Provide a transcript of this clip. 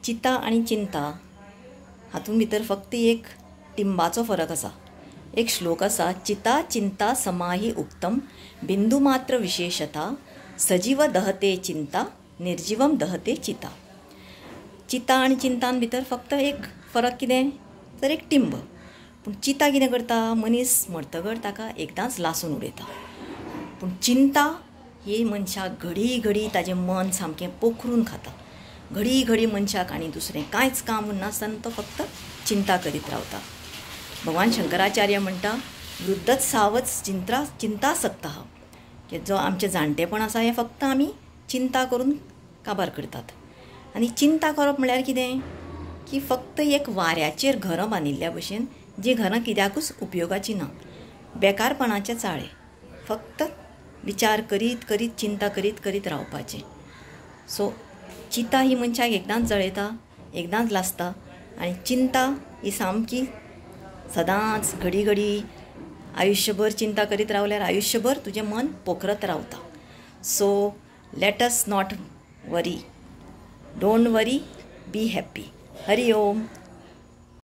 चिता आणि चिंता हातून भितर फक्त एक टिंबाचो फरक आसा. एक श्लोक आसा, चिता चिंता समाही उक्तम बिंदुमात्र विशेषता सजीव दहते चिंता निर्जीवम दहते चिता. चिता आणि चिंतान भितर फक्त एक फरक कितें तर एक टिंब. पूण चिता कितें करता, मनीस मरतकच ताका एकदांच लासून उडयता. पूण चिंता ही मनशाक घडी घडी ताजें मन सामकें पोखरून खाता. घडी घडी मनशाक आनी दुसरें कांयच काम नासतना तो फक्त चिंता करीत रावता. भगवान शंकराचार्य म्हणटा, वृद्धच सावच चिंतासक्ता. की जो आमचें जाणटेपण आसा हें फक्त आमी चिंता करून काबार करतात. आनी चिंता करप म्हळ्यार कितें की फक्त एक वाऱ्याचेर घरां बांदिल्ल्या भशेन, जीं घरां कित्याकूच उपयोगाचीं ना, बेकारपणाचे चाळे. फक्त विचार करीत करीत चिंता करीत करीत रावपाचें. सो चिता ही मनशाक एकदांच जळयता, एकदांच लासता. आनी चिंता ही सामकी सदांच घडी घडी आयुश्यभर चिंता करीत रावल्यार आयुश्यभर तुजें मन पोखरत रावता. So let us not worry. Don't worry, be happy. Hari Om.